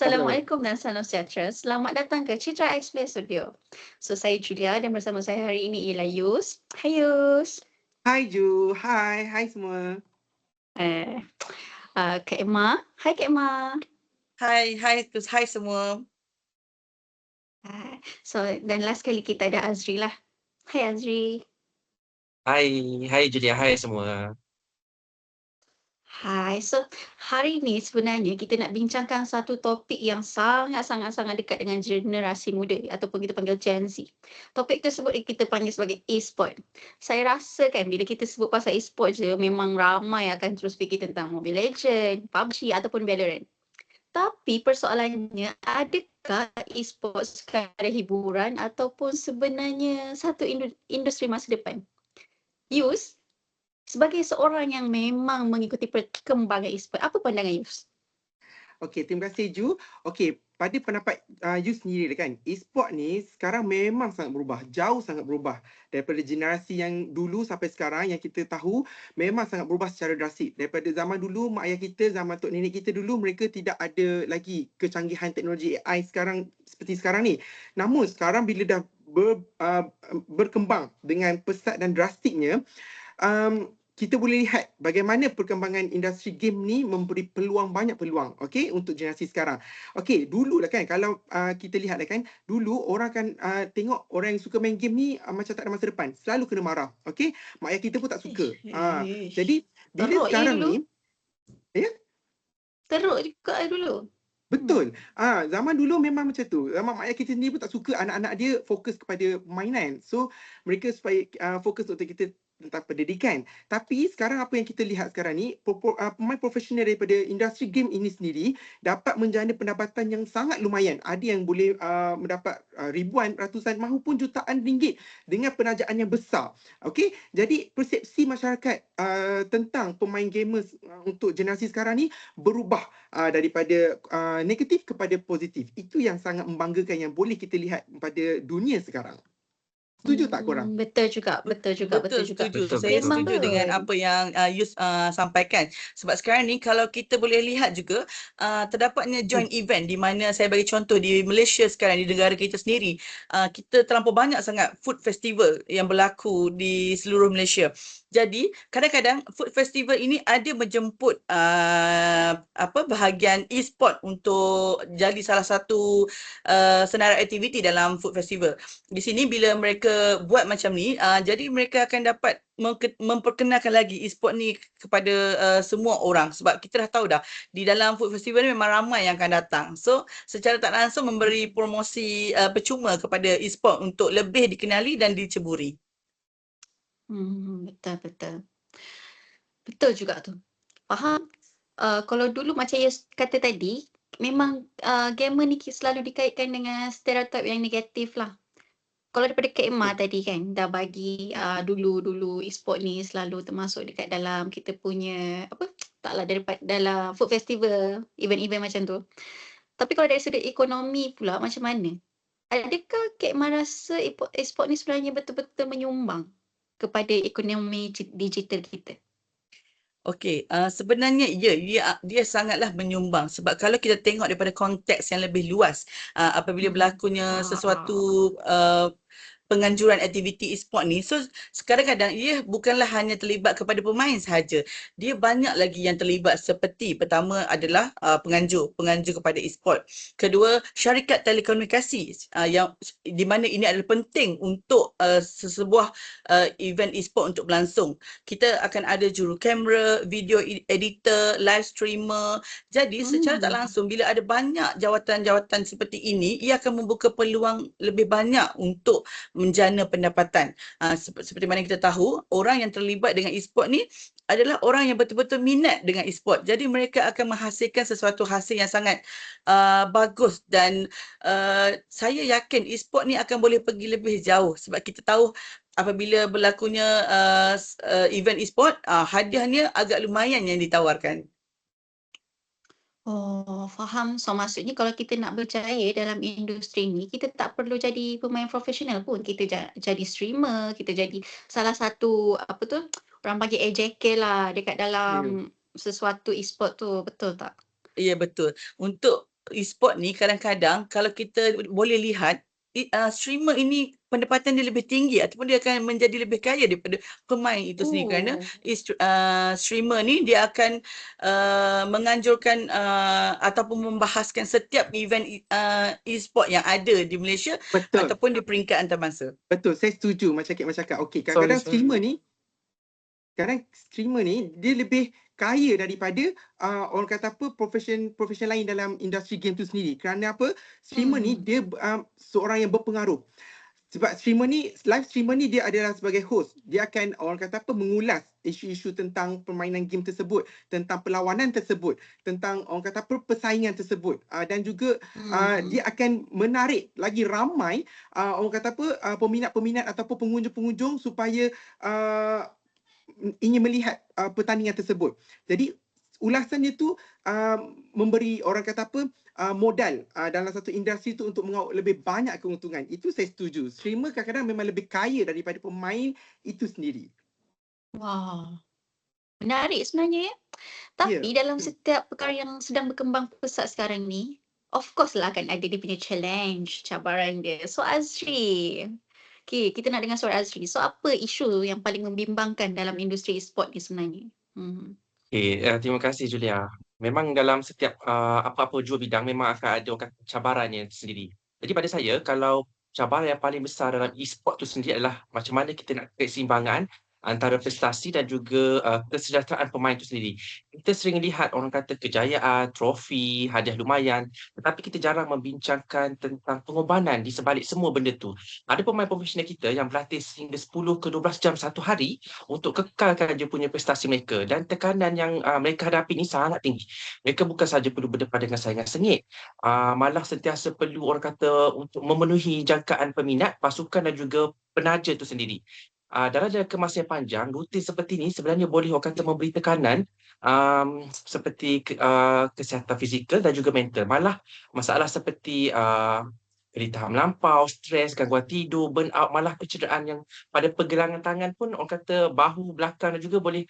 Apa? Assalamualaikum dan salam sejahtera. Selamat datang ke Citra Explain Studio. So, saya Julia dan bersama saya hari ini ialah Yus. Hai Yus. Hai Ju, hai semua. Eh, Kak Emma. Hai Kak Emma. Hai semua. So, dan last kali kita ada Azri lah. Hai Azri. Hai Julia, hai semua. Hai. So, hari ni sebenarnya kita nak bincangkan satu topik yang sangat-sangat dekat dengan generasi muda ataupun kita panggil Gen Z. Topik tersebut kita panggil sebagai e-sport. Saya rasa kan bila kita sebut pasal e-sport je, memang ramai akan terus fikir tentang Mobile Legends, PUBG ataupun Valorant. Tapi persoalannya, adakah e-sport sekadar hiburan ataupun sebenarnya satu industri masa depan? Yus, sebagai seorang yang memang mengikuti perkembangan e-sport, apa pandangan Yus? Okey, terima kasih Ju. Okey, pada pendapat you sendiri kan, e-sport ni sekarang memang sangat berubah, jauh sangat berubah daripada generasi yang dulu sampai sekarang yang kita tahu memang sangat berubah secara drastik. Daripada zaman dulu, mak ayah kita, zaman tok nenek kita dulu, mereka tidak ada lagi kecanggihan teknologi AI sekarang seperti sekarang ni. Namun sekarang bila dah berkembang dengan pesat dan drastiknya, kita boleh lihat bagaimana perkembangan industri game ni memberi banyak peluang, okey, untuk generasi sekarang. Okey, dulu lah kan, kalau kita lihat lah kan, dulu orang akan tengok orang yang suka main game ni macam tak ada masa depan, selalu kena marah, okey. Mak ayah kita pun tak suka. Jadi bila Teruk sekarang dulu. ni, ya? Teruk juga dulu. Betul. Zaman dulu memang macam tu. Zaman mak ayah kita sendiri pun tak suka anak-anak dia fokus kepada mainan. So mereka supaya fokus untuk kita tentang pendidikan. Tapi sekarang apa yang kita lihat sekarang ni, pemain profesional daripada industri game ini sendiri dapat menjana pendapatan yang sangat lumayan. Ada yang boleh mendapat ribuan, ratusan mahupun jutaan ringgit dengan penajaan yang besar. Okey, jadi persepsi masyarakat tentang pemain gamers untuk generasi sekarang ni berubah daripada negatif kepada positif. Itu yang sangat membanggakan yang boleh kita lihat pada dunia sekarang. Setuju tak korang? Betul juga. Setuju. Betul, Saya betul. setuju dengan apa yang Yus sampaikan. Sebab sekarang ni kalau kita boleh lihat juga terdapatnya joint event di mana saya bagi contoh di Malaysia sekarang, di negara kita sendiri, kita terlampau banyak sangat food festival yang berlaku di seluruh Malaysia. Jadi kadang-kadang food festival ini ada menjemput bahagian e-sport untuk jadi salah satu senarai aktiviti dalam food festival. Di sini bila mereka buat macam ni, jadi mereka akan dapat memperkenalkan lagi e-sport ni kepada semua orang. Sebab kita dah tahu dah, di dalam food festival ni memang ramai yang akan datang. So, secara tak langsung memberi promosi percuma kepada e-sport untuk lebih dikenali dan diceburi. Betul. Betul juga tu. Faham? Kalau dulu macam Yus kata tadi, memang gamer ni selalu dikaitkan dengan stereotip yang negatif lah. Kalau daripada Kak Emma tadi kan, dah bagi dulu e-sport ni selalu termasuk dekat dalam kita punya, daripada dalam food festival, event-event macam tu. Tapi kalau dari sudut ekonomi pula macam mana? Adakah Kak Emma rasa e-sport ni sebenarnya betul-betul menyumbang kepada ekonomi digital kita? Okey, sebenarnya dia sangatlah menyumbang sebab kalau kita tengok daripada konteks yang lebih luas, apabila berlakunya sesuatu penganjuran aktiviti e-sport ni, so kadang-kadang ia bukanlah hanya terlibat kepada pemain sahaja. Dia banyak lagi yang terlibat seperti pertama adalah penganjur kepada e-sport. Kedua, syarikat telekomunikasi yang di mana ini adalah penting untuk sesebuah event e-sport untuk berlangsung. Kita akan ada juru kamera, video editor, live streamer. Jadi secara tak langsung bila ada banyak jawatan-jawatan seperti ini, ia akan membuka peluang lebih banyak untuk menjana pendapatan. Seperti mana kita tahu, orang yang terlibat dengan e-sport ni adalah orang yang betul-betul minat dengan e-sport. Jadi mereka akan menghasilkan sesuatu hasil yang sangat bagus dan saya yakin e-sport ni akan boleh pergi lebih jauh sebab kita tahu apabila berlakunya event e-sport, hadiahnya agak lumayan yang ditawarkan. Oh, faham. So maksudnya kalau kita nak berjaya dalam industri ni, kita tak perlu jadi pemain profesional pun. Kita jadi streamer, kita jadi salah satu orang panggil AJK lah dekat dalam sesuatu e-sport tu, betul tak? Ya, betul. Untuk e-sport ni kadang-kadang kalau kita boleh lihat streamer ini pendapatan dia lebih tinggi ataupun dia akan menjadi lebih kaya daripada pemain itu sendiri kerana streamer ni dia akan menganjurkan ataupun membahaskan setiap event e-sport yang ada di Malaysia Betul. ataupun di peringkat antarabangsa. Betul, saya setuju macam Kak cakap. Okey, Sorry, kadang-kadang streamer ni dia lebih kaya daripada orang kata apa profession lain dalam industri game tu sendiri. Kerana apa? Streamer ni dia seorang yang berpengaruh. Sebab live streamer ni dia adalah sebagai host. Dia akan orang kata apa mengulas isu-isu tentang permainan game tersebut, tentang perlawanan tersebut, tentang orang kata apa persaingan tersebut. Dan juga dia akan menarik lagi ramai orang kata apa peminat-peminat ataupun pengunjung-pengunjung supaya ingin melihat pertandingan tersebut. Jadi ulasannya tu memberi orang kata apa modal dalam satu industri tu untuk mengauk lebih banyak keuntungan. Itu saya setuju. Streamer kadang-kadang memang lebih kaya daripada pemain itu sendiri. Wah, menarik sebenarnya ya. Tapi dalam setiap perkara yang sedang berkembang pesat sekarang ni, of course lah akan ada dia punya challenge, cabaran dia. So Azri, okay, kita nak dengar suara Azri. So apa isu yang paling membimbangkan dalam industri e-sport ni sebenarnya? Terima kasih Julia. Memang dalam setiap apa-apa jua bidang memang akan ada orang kata cabarannya sendiri. Jadi pada saya, kalau cabaran yang paling besar dalam e-sport tu sendiri adalah macam mana kita nak keseimbangan antara prestasi dan juga kesejahteraan pemain itu sendiri. Kita sering lihat orang kata kejayaan, trofi, hadiah lumayan, tetapi kita jarang membincangkan tentang pengorbanan di sebalik semua benda tu. Ada pemain profesional kita yang berlatih sehingga 10 ke 12 jam satu hari untuk kekalkan dia punya prestasi mereka, dan tekanan yang mereka hadapi ni sangat tinggi. Mereka bukan sahaja perlu berdepan dengan saingan sengit, malah sentiasa perlu orang kata untuk memenuhi jangkaan peminat, pasukan dan juga penaja itu sendiri. Dalam jangka masa yang panjang, rutin seperti ini sebenarnya boleh orang kata memberi tekanan seperti kesihatan fizikal dan juga mental. Malah masalah seperti derita melampau, stres, gangguan tidur, burnout, malah kecederaan yang pada pergelangan tangan pun orang kata bahu belakang dan juga boleh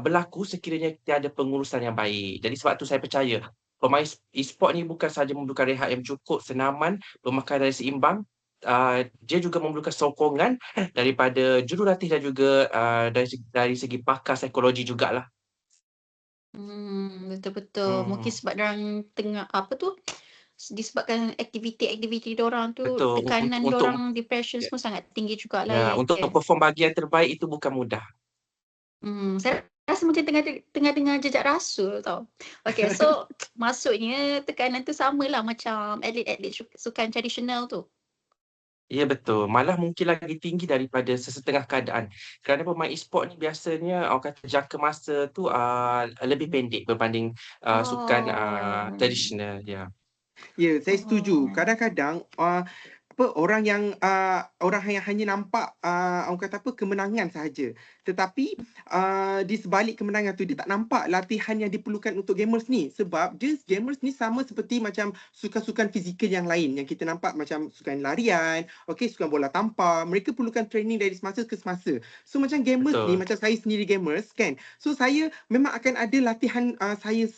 berlaku sekiranya kita ada pengurusan yang baik. Jadi sebab tu saya percaya pemain e-sport ni bukan sahaja memerlukan rehat yang cukup, senaman, bermakan dari seimbang, dia juga memerlukan sokongan daripada jurulatih dan juga dari segi pakar psikologi jugalah. Betul-betul. Mungkin sebab diorang tengah apa tu, disebabkan aktiviti-aktiviti diorang tu, Betul. tekanan Untuk diorang, depression semua sangat tinggi jugalah ya. untuk perform bagi yang terbaik itu bukan mudah. Saya rasa macam tengah dengar Jejak Rasul tau. Okay, so maksudnya tekanan tu samalah macam atlet-atlet sukan tradisional tu. Ya betul. Malah mungkin lagi tinggi daripada sesetengah keadaan. Kerana pemain e-sport ni biasanya orang kata jangka masa tu lebih pendek berbanding sukan tradisional. Ya. Ya, saya setuju. Kadang-kadang orang yang hanya nampak orang kata apa kemenangan sahaja. Tetapi di sebalik kemenangan tu dia tak nampak latihan yang diperlukan untuk gamers ni, sebab gamers ni sama seperti macam sukan-sukan fizikal yang lain yang kita nampak macam sukan larian, sukan bola tampar, mereka perlukan training dari semasa ke semasa. So macam gamers ni, macam saya sendiri gamers kan. So saya memang akan ada latihan saya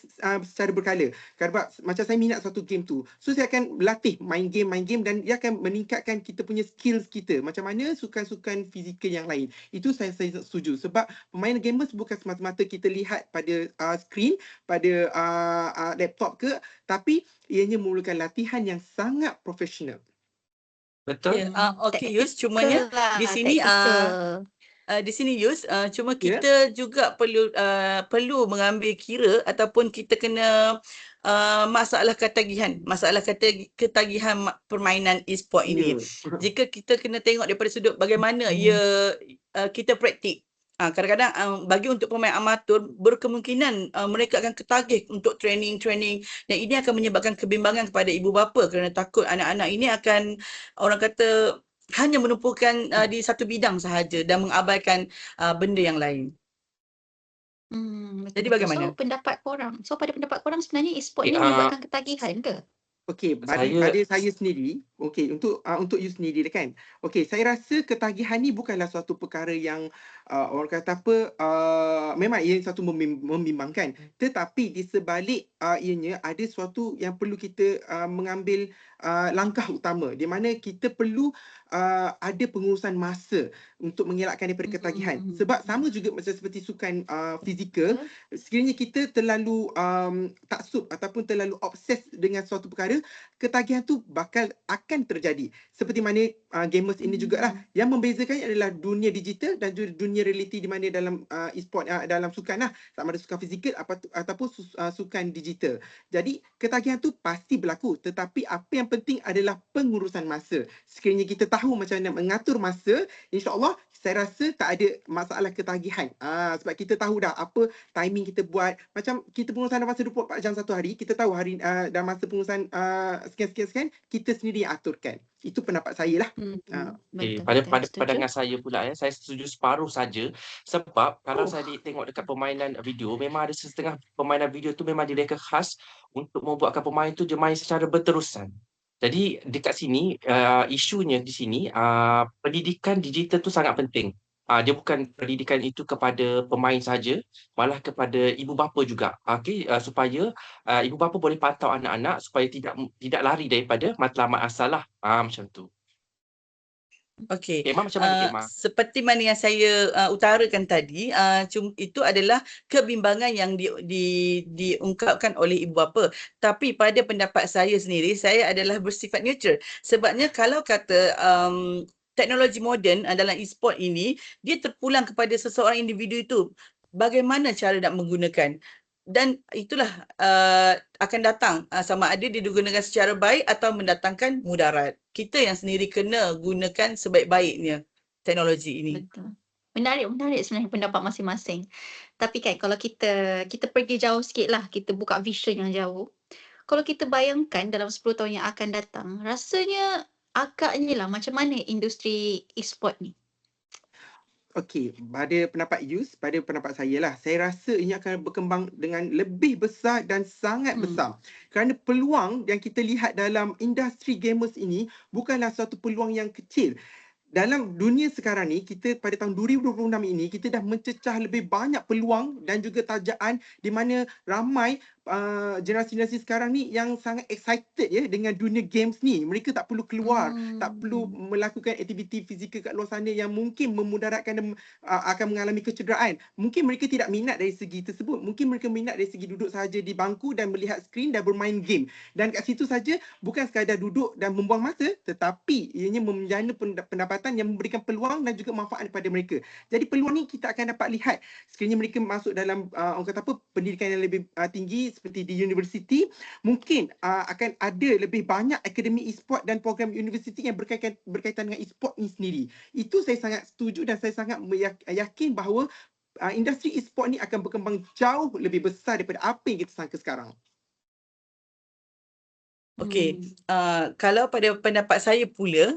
secara berkala. Sebab macam saya minat satu game tu. So saya akan latih main game dan dia akan meningkatkan kita punya skills kita. Macam mana sukan-sukan fizikal yang lain. Itu saya setuju. Sebab pemain gamers bukan semata-mata kita lihat pada skrin, pada laptop ke, tapi ianya memerlukan latihan yang sangat profesional. Betul. Okey Yus, cumanya di sini di sini Yus, cuma kita juga perlu mengambil kira ataupun kita kena masalah ketagihan permainan e-sport ini. Jika kita kena tengok daripada sudut bagaimana kita praktik. Kadang-kadang bagi untuk pemain amatur berkemungkinan mereka akan ketagih untuk training dan ini akan menyebabkan kebimbangan kepada ibu bapa kerana takut anak-anak ini akan orang kata hanya menumpukan di satu bidang sahaja dan mengabaikan benda yang lain. Jadi bagaimana? So pada pendapat korang sebenarnya e-sport ni menyebabkan ketagihan ke? Okey, pada Saya saya sendiri, okey untuk you sendiri kan. Okey, saya rasa ketagihan ni bukanlah suatu perkara yang orang kata apa, memang ia satu membimbangkan. Tetapi di sebalik ianya ada suatu yang perlu kita mengambil langkah utama di mana kita perlu ada pengurusan masa untuk mengelakkan daripada ketagihan. Sebab sama juga macam seperti sukan fizikal, sekiranya kita terlalu taksub ataupun terlalu obses dengan suatu perkara, ketagihan tu akan terjadi. Seperti mana gamers ini jugalah. Yang membezakannya adalah dunia digital dan juga dunia realiti di mana dalam e-sport, dalam sukan lah. Sama ada sukan fizikal ataupun sukan digital. Jadi ketagihan tu pasti berlaku. Tetapi apa yang penting adalah pengurusan masa. Sekiranya kita tahu macam mana mengatur masa, insya-Allah saya rasa tak ada masalah ketagihan. Sebab kita tahu dah apa timing kita buat. Macam kita pengurusan dalam masa 24 jam satu hari, kita tahu hari dalam masa pengurusan sekian, kita sendiri yang aturkan. Itu pendapat saya lah. Okay, Betul, pada betul. Setuju. pandangan saya pula saya setuju separuh saja sebab kalau saya tengok dekat permainan video memang ada setengah permainan video tu memang direka khas untuk membuatkan pemain tu dia main secara berterusan. Jadi dekat sini isunya di sini pendidikan digital tu sangat penting. Dia bukan pendidikan itu kepada pemain saja, malah kepada ibu bapa juga. Supaya ibu bapa boleh pantau anak-anak supaya tidak lari daripada matlamat asal lah. Macam tu. Okey. Kemah macam mana Kemah? Seperti mana yang saya utarakan tadi, itu adalah kebimbangan yang diungkapkan oleh ibu bapa. Tapi pada pendapat saya sendiri, saya adalah bersifat neutral. Sebabnya kalau kata teknologi moden dalam e-sport ini, dia terpulang kepada seseorang individu itu. Bagaimana cara nak menggunakan? Dan itulah akan datang sama ada dia digunakan secara baik atau mendatangkan mudarat. Kita yang sendiri kena gunakan sebaik-baiknya teknologi ini. Betul. Menarik sebenarnya pendapat masing-masing. Tapi kan kalau kita pergi jauh sikit lah, kita buka vision yang jauh. Kalau kita bayangkan dalam 10 tahun yang akan datang, rasanya agaknya lah macam mana industri e-sport ni? Okey, pada pendapat saya lah, saya rasa ini akan berkembang dengan lebih besar dan sangat besar. Kerana peluang yang kita lihat dalam industri gamers ini bukanlah suatu peluang yang kecil. Dalam dunia sekarang ni, kita pada tahun 2026 ini, kita dah mencecah lebih banyak peluang dan juga tajaan di mana ramai generasi-generasi sekarang ni yang sangat excited ya dengan dunia games ni. Mereka tak perlu keluar, tak perlu melakukan aktiviti fizikal kat luar sana yang mungkin memudaratkan dan akan mengalami kecederaan. Mungkin mereka tidak minat dari segi tersebut. Mungkin mereka minat dari segi duduk sahaja di bangku dan melihat skrin dan bermain game. Dan kat situ saja bukan sekadar duduk dan membuang masa, tetapi ianya menjana pendapatan yang memberikan peluang dan juga manfaat kepada mereka. Jadi peluang ni kita akan dapat lihat sekiranya mereka masuk dalam orang kata apa, pendidikan yang lebih tinggi seperti di universiti, mungkin akan ada lebih banyak akademi e-sport dan program universiti yang berkaitan dengan e-sport ni sendiri. Itu saya sangat setuju dan saya sangat yakin bahawa industri e-sport ni akan berkembang jauh lebih besar daripada apa yang kita sangka sekarang. Okey, kalau pada pendapat saya pula,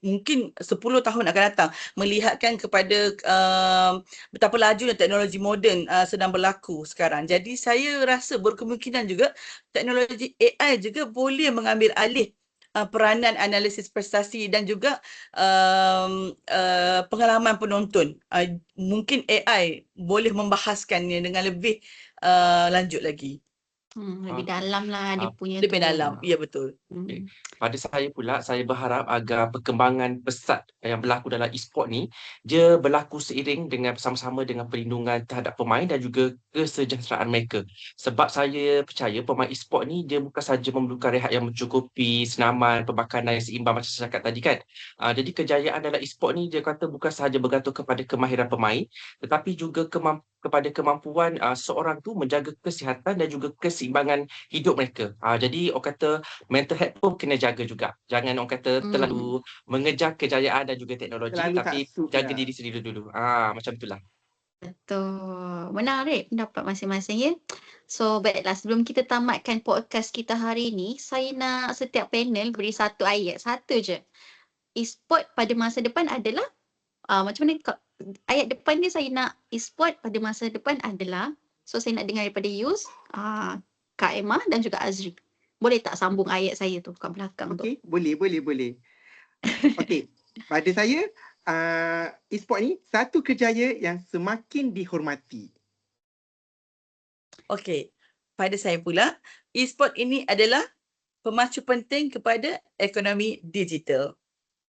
mungkin 10 tahun akan datang melihatkan kepada betapa lajunya teknologi moden sedang berlaku sekarang. Jadi saya rasa berkemungkinan juga teknologi AI juga boleh mengambil alih peranan analisis prestasi dan juga pengalaman penonton. Mungkin AI boleh membahaskannya dengan lebih lanjut lagi. Lebih dalam lah dia punya Lebih tu. dalam, ya betul. Okay. Pada saya pula, saya berharap agar perkembangan pesat yang berlaku dalam e-sport ni, dia berlaku seiring dengan bersama-sama dengan perlindungan terhadap pemain dan juga kesejahteraan mereka. Sebab saya percaya pemain e-sport ni dia bukan sahaja memerlukan rehat yang mencukupi, senaman, pembakaran yang seimbang macam saya cakap tadi kan. Jadi kejayaan dalam e-sport ni dia kata bukan sahaja bergantung kepada kemahiran pemain, tetapi juga kepada kemampuan seorang tu menjaga kesihatan dan juga keseimbangan hidup mereka. Jadi orang kata mental health pun kena jaga juga. Jangan orang kata terlalu mengejar kejayaan dan juga teknologi, Terlalu tapi taksub jaga lah. diri sendiri dulu. Macam itulah. Betul. Menarik pendapat masing-masing ya. So baiklah, sebelum kita tamatkan podcast kita hari ini, saya nak setiap panel beri satu ayat. Satu je. E-sport pada masa depan adalah macam mana ayat depan dia, saya nak e-sport pada masa depan adalah, so saya nak dengar daripada Yus, Kak Emma dan juga Azri. Boleh tak sambung ayat saya tu kat belakang tu? Okey, boleh. Okey, pada saya e-sport ni satu kerjaya yang semakin dihormati. Okey, pada saya pula, e-sport ini adalah pemacu penting kepada ekonomi digital.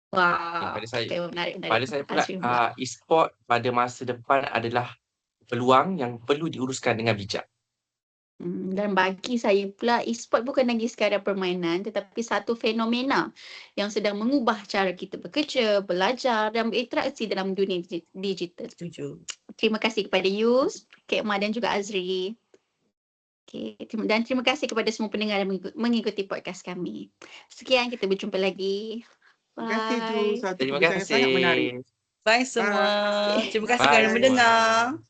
Wah, pada saya. okay, menarik. Pada saya pula, Azrin pula. e-sport pada masa depan adalah peluang yang perlu diuruskan dengan bijak. Dan bagi saya pula, e-sport bukan lagi sekadar permainan tetapi satu fenomena yang sedang mengubah cara kita bekerja, belajar dan berinteraksi dalam dunia digital. Setuju. Terima kasih kepada Yus, Kak Ma dan juga Azri. Okay, dan terima kasih kepada semua pendengar yang mengikuti podcast kami. Sekian, kita berjumpa lagi. Terima kasih Ju, Bye. satu Terima perbincangan yang sangat menarik. kasih. Bye semua. Bye. Terima kasih Bye kerana semua. mendengar.